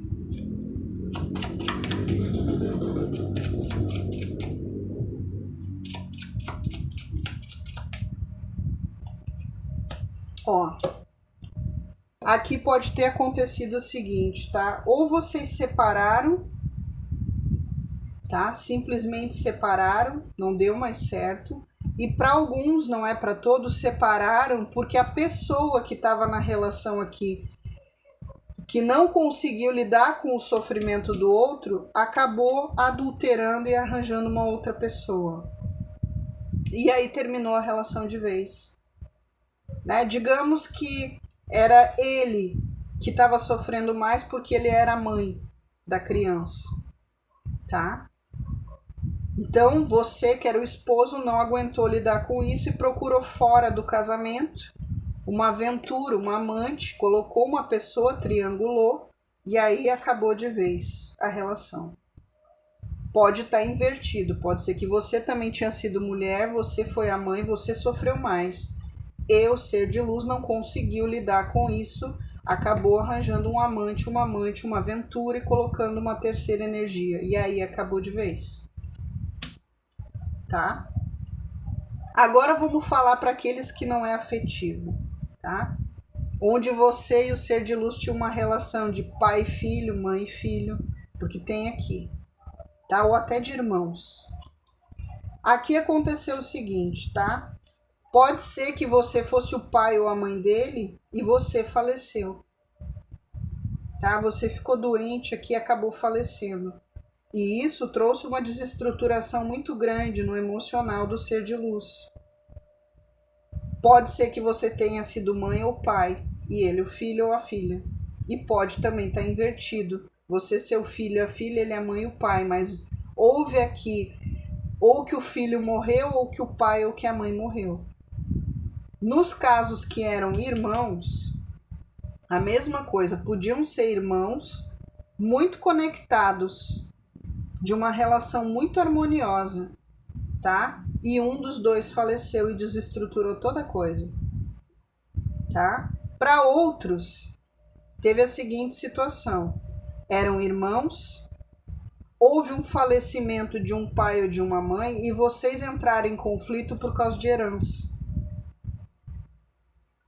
Ó, aqui pode ter acontecido o seguinte, tá? Ou vocês separaram, tá? Simplesmente separaram, não deu mais certo. E para alguns, não é para todos, separaram porque a pessoa que estava na relação aqui, que não conseguiu lidar com o sofrimento do outro, acabou adulterando e arranjando uma outra pessoa. E aí terminou a relação de vez. Né? Digamos que era ele que estava sofrendo mais porque ele era a mãe da criança, tá? Então você, que era o esposo, não aguentou lidar com isso e procurou fora do casamento uma aventura, uma amante, colocou uma pessoa, triangulou e aí acabou de vez a relação. Pode estar invertido, pode ser que você também tinha sido mulher, você foi a mãe, você sofreu mais. Eu, ser de luz, não conseguiu lidar com isso, acabou arranjando um amante, uma aventura e colocando uma terceira energia. E aí acabou de vez. Tá? Agora vamos falar para aqueles que não é afetivo, tá? Onde você e o ser de luz tinham uma relação de pai e filho, mãe e filho, porque tem aqui, tá? Ou até de irmãos. Aqui aconteceu o seguinte, tá? Pode ser que você fosse o pai ou a mãe dele e você faleceu, tá? Você ficou doente aqui e acabou falecendo. E isso trouxe uma desestruturação muito grande no emocional do ser de luz. Pode ser que você tenha sido mãe ou pai, e ele o filho ou a filha. E pode também estar invertido. Você ser o filho e a filha, ele é a mãe e o pai, mas houve aqui ou que o filho morreu, ou que o pai ou que a mãe morreu. Nos casos que eram irmãos, a mesma coisa, podiam ser irmãos muito conectados, de uma relação muito harmoniosa, tá? E um dos dois faleceu e desestruturou toda a coisa, tá? Para outros, teve a seguinte situação: eram irmãos, houve um falecimento de um pai ou de uma mãe e vocês entraram em conflito por causa de herança.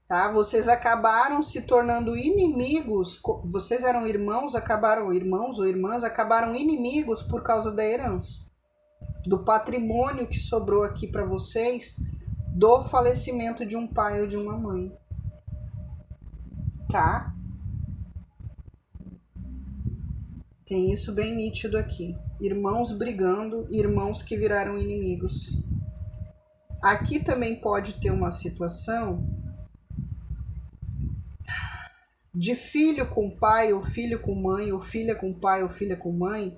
Tá? Vocês acabaram se tornando inimigos, vocês eram irmãos, acabaram irmãos ou irmãs, acabaram inimigos por causa da herança, do patrimônio que sobrou aqui para vocês, do falecimento de um pai ou de uma mãe. Tá? Tem isso bem nítido aqui. Irmãos brigando, irmãos que viraram inimigos. Aqui também pode ter uma situação de filho com pai, ou filho com mãe, ou filha com pai, ou filha com mãe,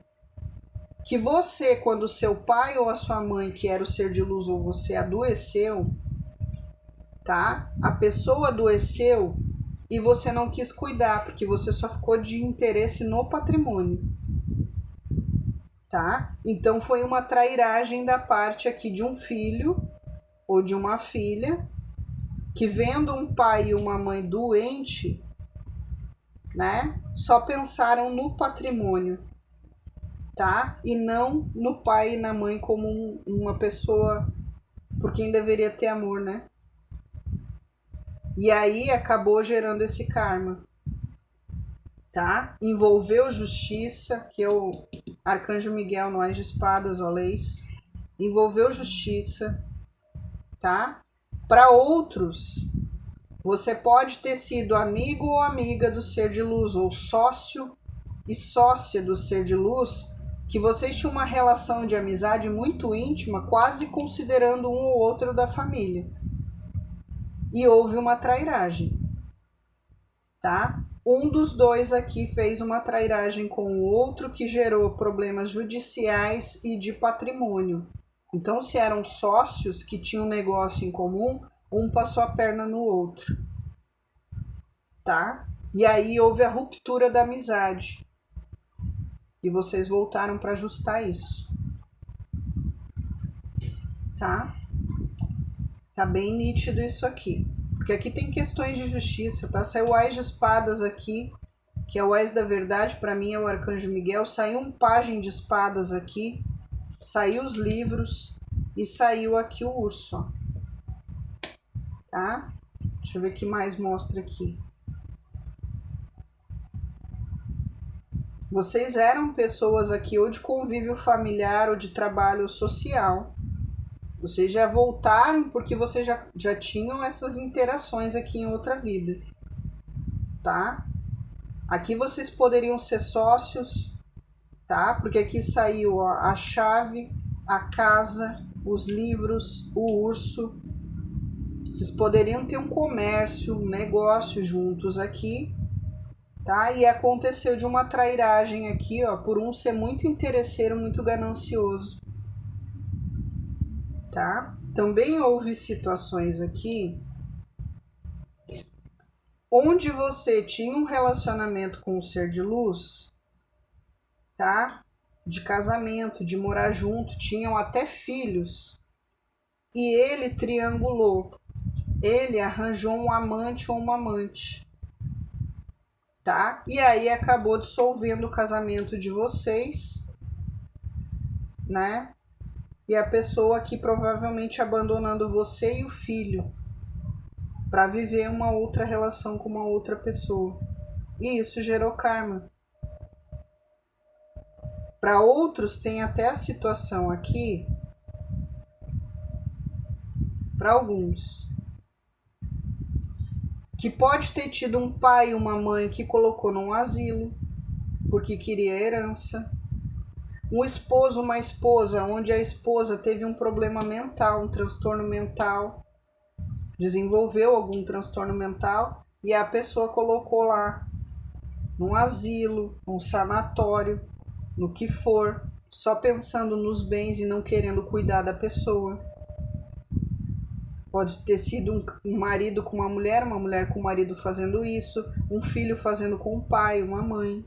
que você, quando seu pai ou a sua mãe, que era o ser de luz, ou você adoeceu, tá? A pessoa adoeceu e você não quis cuidar, porque você só ficou de interesse no patrimônio, tá? Então foi uma trairagem da parte aqui de um filho ou de uma filha, que vendo um pai e uma mãe doente, né, só pensaram no patrimônio, tá? E não no pai e na mãe como uma pessoa por quem deveria ter amor, né? E aí acabou gerando esse karma. tá? Envolveu justiça, que é o Arcanjo Miguel no Ás de Espadas, ó leis. Envolveu justiça, tá? Para outros, você pode ter sido amigo ou amiga do ser de luz, ou sócio e sócia do ser de luz, que vocês tinham uma relação de amizade muito íntima, quase considerando um ou outro da família. E houve uma trairagem, tá? Um dos dois aqui fez uma trairagem com o outro que gerou problemas judiciais e de patrimônio. Então, se eram sócios que tinham um negócio em comum, um passou a perna no outro, tá? E aí houve a ruptura da amizade. E vocês voltaram para ajustar isso, tá? Tá bem nítido isso aqui. Porque aqui tem questões de justiça, tá? Saiu o Ás de Espadas aqui, que é o Ás da Verdade, para mim é o Arcanjo Miguel. Saiu um Pajem de Espadas aqui, saiu os livros e saiu aqui o urso, ó. Tá? Deixa eu ver o que mais mostra aqui. Vocês eram pessoas aqui ou de convívio familiar ou de trabalho social. Vocês já voltaram porque vocês já tinham essas interações aqui em outra vida, tá? Aqui vocês poderiam ser sócios, tá? Porque aqui saiu ó, a chave, a casa, os livros, o urso. Vocês poderiam ter um comércio, um negócio juntos aqui, tá? E aconteceu de uma trairagem aqui, ó, por um ser muito interesseiro, muito ganancioso, tá? Também houve situações aqui onde você tinha um relacionamento com o ser de luz, tá? De casamento, de morar junto, tinham até filhos. E ele triangulou. Ele arranjou um amante ou uma amante, tá? E aí acabou dissolvendo o casamento de vocês, né? E a pessoa aqui provavelmente abandonando você e o filho para viver uma outra relação com uma outra pessoa. E isso gerou karma. Para outros tem até a situação aqui, para alguns, que pode ter tido um pai e uma mãe que colocou num asilo porque queria herança. Um esposo, uma esposa, onde a esposa teve um problema mental, um transtorno mental, desenvolveu algum transtorno mental e a pessoa colocou lá num asilo, num sanatório, no que for, só pensando nos bens e não querendo cuidar da pessoa. Pode ter sido um marido com uma mulher com o marido fazendo isso, um filho fazendo com o pai, uma mãe.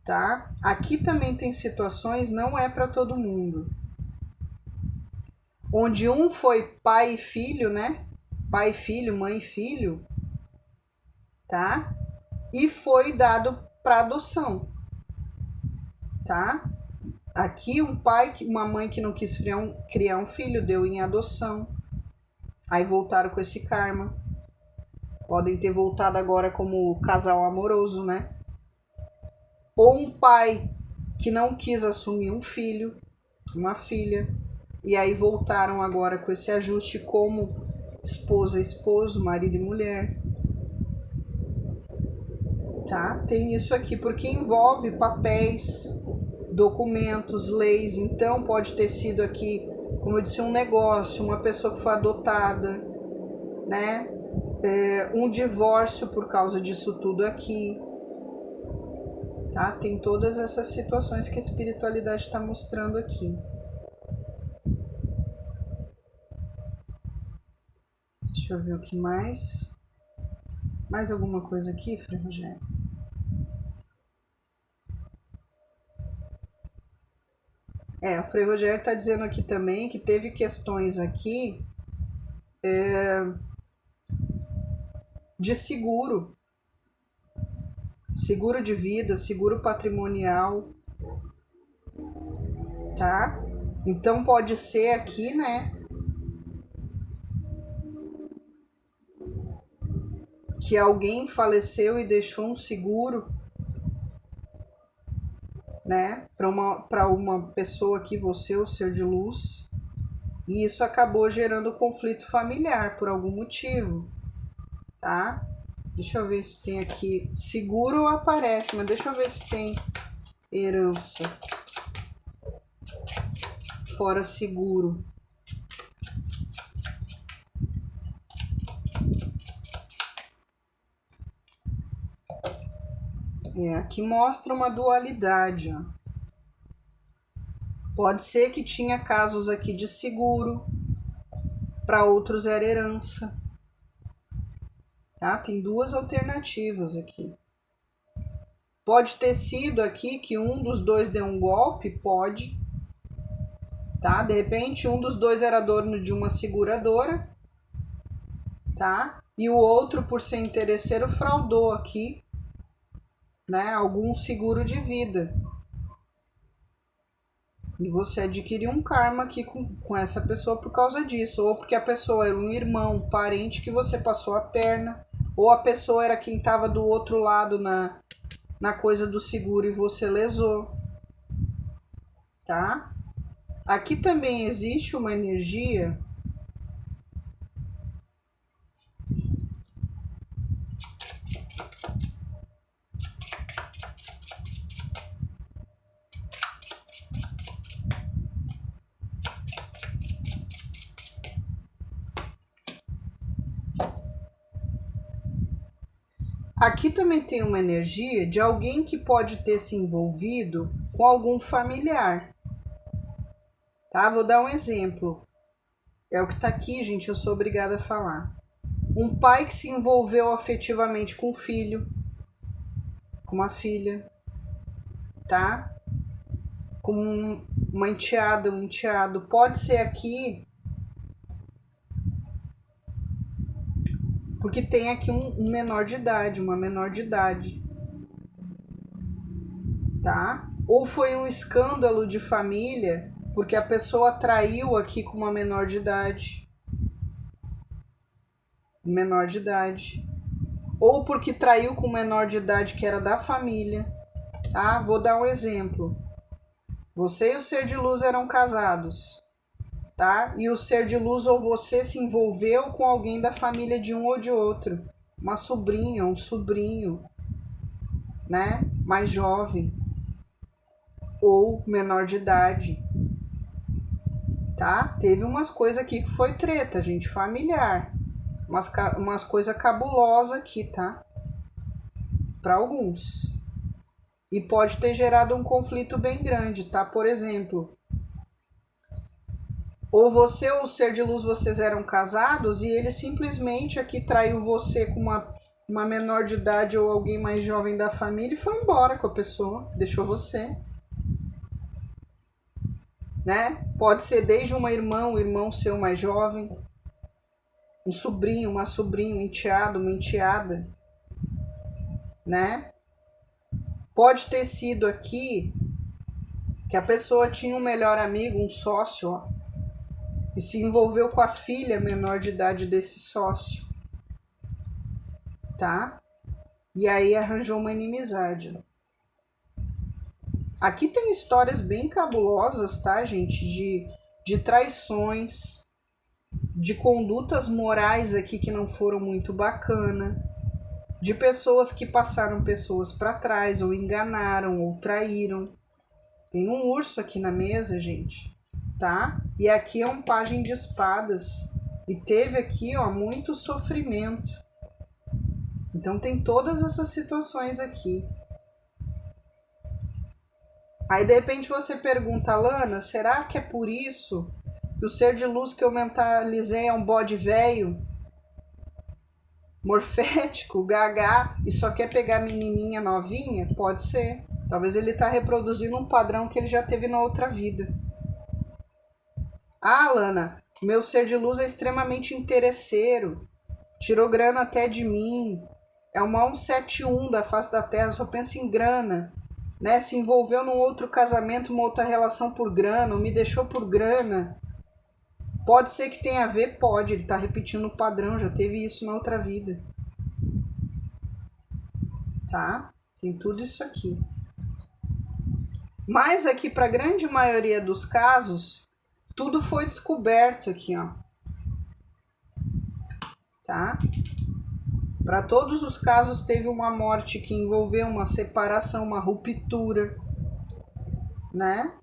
Tá? Aqui também tem situações, não é para todo mundo, onde um foi pai e filho, né? Pai e filho, mãe e filho, tá? E foi dado para adoção, tá? Aqui um pai, uma mãe que não quis criar um filho, deu em adoção. Aí voltaram com esse karma. Podem ter voltado agora como casal amoroso, né? Ou um pai que não quis assumir um filho, uma filha, e aí voltaram agora com esse ajuste como esposa e esposo, marido e mulher. Tá? Tem isso aqui porque envolve papéis, documentos, leis. Então pode ter sido aqui, como eu disse, um negócio, uma pessoa que foi adotada, né? Um divórcio por causa disso tudo aqui. Tá? Tem todas essas situações que a espiritualidade está mostrando aqui. Deixa eu ver o que mais. Mais alguma coisa aqui, Frei Rogério? O Frei Rogério está dizendo aqui também que teve questões aqui de seguro. Seguro de vida, seguro patrimonial, tá? Então pode ser aqui, né, que alguém faleceu e deixou um seguro, né, para uma pessoa aqui, você, o ser de luz, e isso acabou gerando conflito familiar por algum motivo, tá? Deixa eu ver se tem aqui, seguro aparece, mas deixa eu ver se tem herança fora seguro. Aqui mostra uma dualidade, ó. Pode ser que tinha casos aqui de seguro, para outros era herança. Tá? Tem duas alternativas aqui. Pode ter sido aqui que um dos dois deu um golpe, pode. Tá? De repente, um dos dois era dono de uma seguradora, tá? E o outro, por ser interesseiro, fraudou aqui, né, algum seguro de vida. E você adquiriu um karma aqui com essa pessoa por causa disso. Ou porque a pessoa era um irmão, um parente que você passou a perna. Ou a pessoa era quem estava do outro lado na coisa do seguro e você lesou. Tá? Aqui também existe uma energia. Aqui também tem uma energia de alguém que pode ter se envolvido com algum familiar. Tá? Vou dar um exemplo. É o que tá aqui, gente, eu sou obrigada a falar. Um pai que se envolveu afetivamente com um filho, com uma filha, tá? Com uma enteada, um enteado. Pode ser aqui, porque tem aqui um menor de idade, uma menor de idade, tá? Ou foi um escândalo de família, porque a pessoa traiu aqui com uma menor de idade. Menor de idade. Ou porque traiu com um menor de idade que era da família. Tá? Vou dar um exemplo. Você e o ser de luz eram casados. Tá? E o ser de luz ou você se envolveu com alguém da família de um ou de outro. Uma sobrinha, um sobrinho, né? Mais jovem. Ou menor de idade. Tá? Teve umas coisas aqui que foi treta, gente, familiar. Umas coisas cabulosas aqui, tá? Para alguns. E pode ter gerado um conflito bem grande, tá? Por exemplo, ou você ou o ser de luz, vocês eram casados e ele simplesmente aqui traiu você com uma menor de idade ou alguém mais jovem da família e foi embora com a pessoa, deixou você. Né? Pode ser desde uma irmã, um irmão seu mais jovem, um sobrinho, uma sobrinha, um enteado, uma enteada, né? Pode ter sido aqui que a pessoa tinha um melhor amigo, um sócio, ó, e se envolveu com a filha menor de idade desse sócio, tá? E aí arranjou uma inimizade. Aqui tem histórias bem cabulosas, tá, gente? De traições, de condutas morais aqui que não foram muito bacana, de pessoas que passaram pessoas para trás, ou enganaram, ou traíram. Tem um urso aqui na mesa, gente, tá? E aqui é um pajem de espadas. E teve aqui, ó, muito sofrimento. Então tem todas essas situações aqui. Aí de repente você pergunta, Lana, será que é por isso que o ser de luz que eu mentalizei é um bode velho, morfético, gaga, e só quer pegar menininha novinha? Pode ser. Talvez ele está reproduzindo um padrão que ele já teve na outra vida. Ah, Lana, meu ser de luz é extremamente interesseiro, tirou grana até de mim, é uma 171 da face da terra, só pensa em grana, né? Se envolveu num outro casamento, uma outra relação por grana, ou me deixou por grana. Pode ser que tenha a ver? Pode, ele está repetindo o padrão, já teve isso na outra vida. tá? Tem tudo isso aqui. Mas aqui, para a grande maioria dos casos, tudo foi descoberto aqui, ó. Tá? Para todos os casos teve uma morte que envolveu uma separação, uma ruptura, né?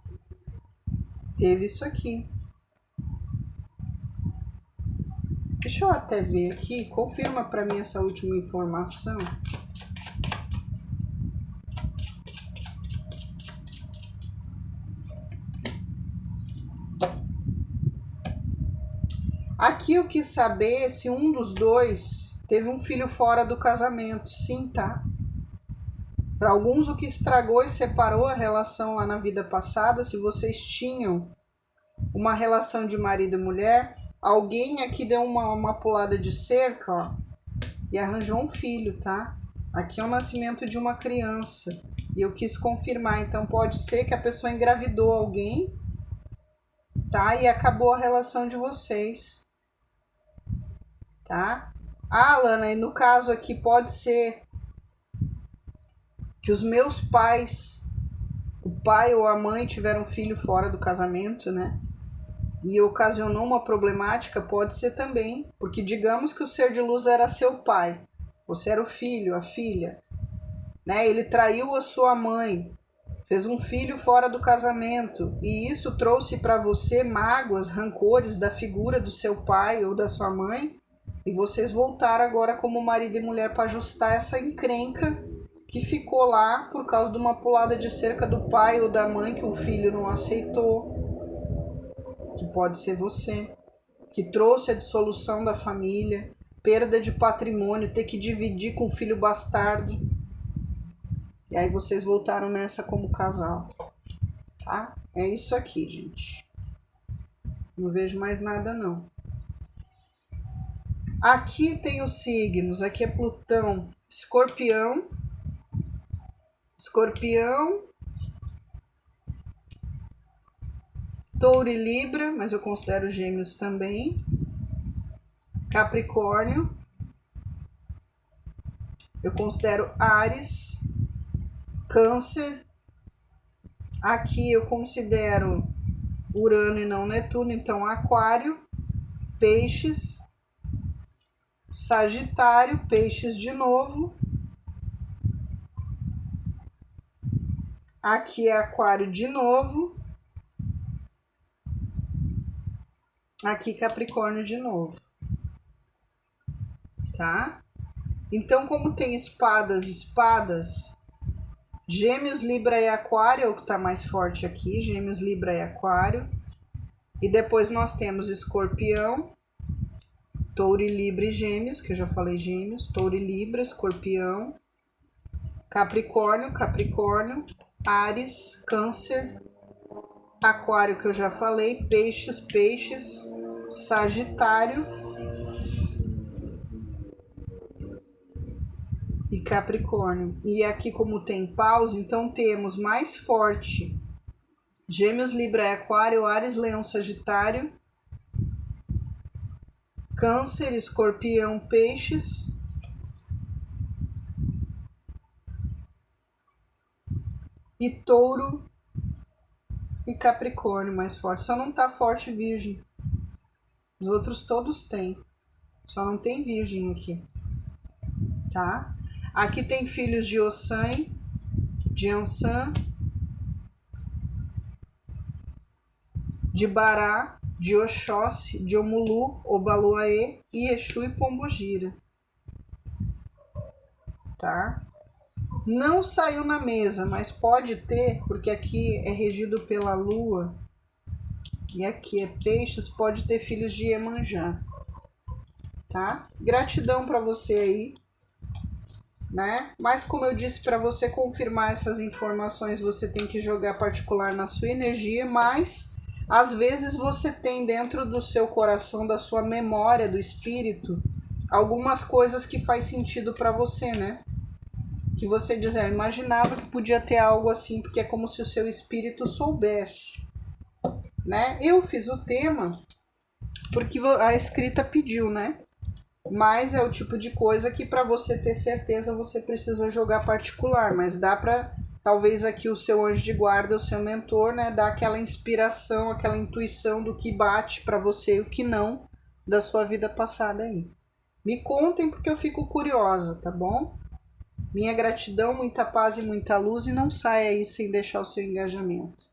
Teve isso aqui. Deixa eu até ver aqui, confirma para mim essa última informação. Aqui eu quis saber se um dos dois teve um filho fora do casamento. Sim, tá? Para alguns o que estragou e separou a relação lá na vida passada, se vocês tinham uma relação de marido e mulher, alguém aqui deu uma pulada de cerca, ó, e arranjou um filho, tá? Aqui é o nascimento de uma criança. E eu quis confirmar, então pode ser que a pessoa engravidou alguém, tá? E acabou a relação de vocês, tá? Ah, Lana, e no caso aqui pode ser que os meus pais, o pai ou a mãe tiveram filho fora do casamento, né? E ocasionou uma problemática, pode ser também, porque digamos que o ser de luz era seu pai, você era o filho, a filha, né? Ele traiu a sua mãe, fez um filho fora do casamento, e isso trouxe para você mágoas, rancores da figura do seu pai ou da sua mãe, e vocês voltaram agora como marido e mulher para ajustar essa encrenca que ficou lá por causa de uma pulada de cerca do pai ou da mãe que o filho não aceitou, que pode ser você, que trouxe a dissolução da família, perda de patrimônio, ter que dividir com o filho bastardo. E aí vocês voltaram nessa como casal, tá? É isso aqui, gente. Não vejo mais nada, não. Aqui tem os signos, aqui é Plutão, Escorpião, Touro e Libra, mas eu considero Gêmeos também, Capricórnio, eu considero Áries, Câncer, aqui eu considero Urano e não Netuno, então Aquário, Peixes, Sagitário, Peixes de novo, aqui é Aquário de novo, aqui Capricórnio de novo, tá? Então, como tem espadas, Gêmeos, Libra e Aquário é o que está mais forte aqui, Gêmeos, Libra e Aquário, e depois nós temos Escorpião, Touro e Libra e Gêmeos, que eu já falei Gêmeos, Touro e Libra, Escorpião, Capricórnio, Áries, Câncer, Aquário, que eu já falei, Peixes, Sagitário e Capricórnio. E aqui, como tem pausa, então temos mais forte Gêmeos, Libra e Aquário, Áries, Leão, Sagitário, Câncer, Escorpião, Peixes, e Touro e Capricórnio mais forte. Só não tá forte Virgem. Os outros todos têm. Só não tem Virgem aqui. Tá? Aqui tem filhos de Ossan, de Ansan, de Bará, de Oxóssi, de Omulu, Obaluaê, Exu e Pombogira. Tá? Não saiu na mesa, mas pode ter, porque aqui é regido pela Lua e aqui é Peixes, pode ter filhos de Iemanjá, tá? Gratidão para você aí, né? Mas como eu disse, para você confirmar essas informações, você tem que jogar particular na sua energia, mas às vezes você tem dentro do seu coração, da sua memória, do espírito, algumas coisas que faz sentido para você, né? Que você diz, eu imaginava que podia ter algo assim, porque é como se o seu espírito soubesse, né? Eu fiz o tema porque a escrita pediu, né? Mas é o tipo de coisa que para você ter certeza você precisa jogar particular, mas dá para talvez aqui o seu anjo de guarda, o seu mentor, né, dar aquela inspiração, aquela intuição do que bate para você e o que não da sua vida passada aí. Me contem porque eu fico curiosa, tá bom? Minha gratidão, muita paz e muita luz, e não saia aí sem deixar o seu engajamento.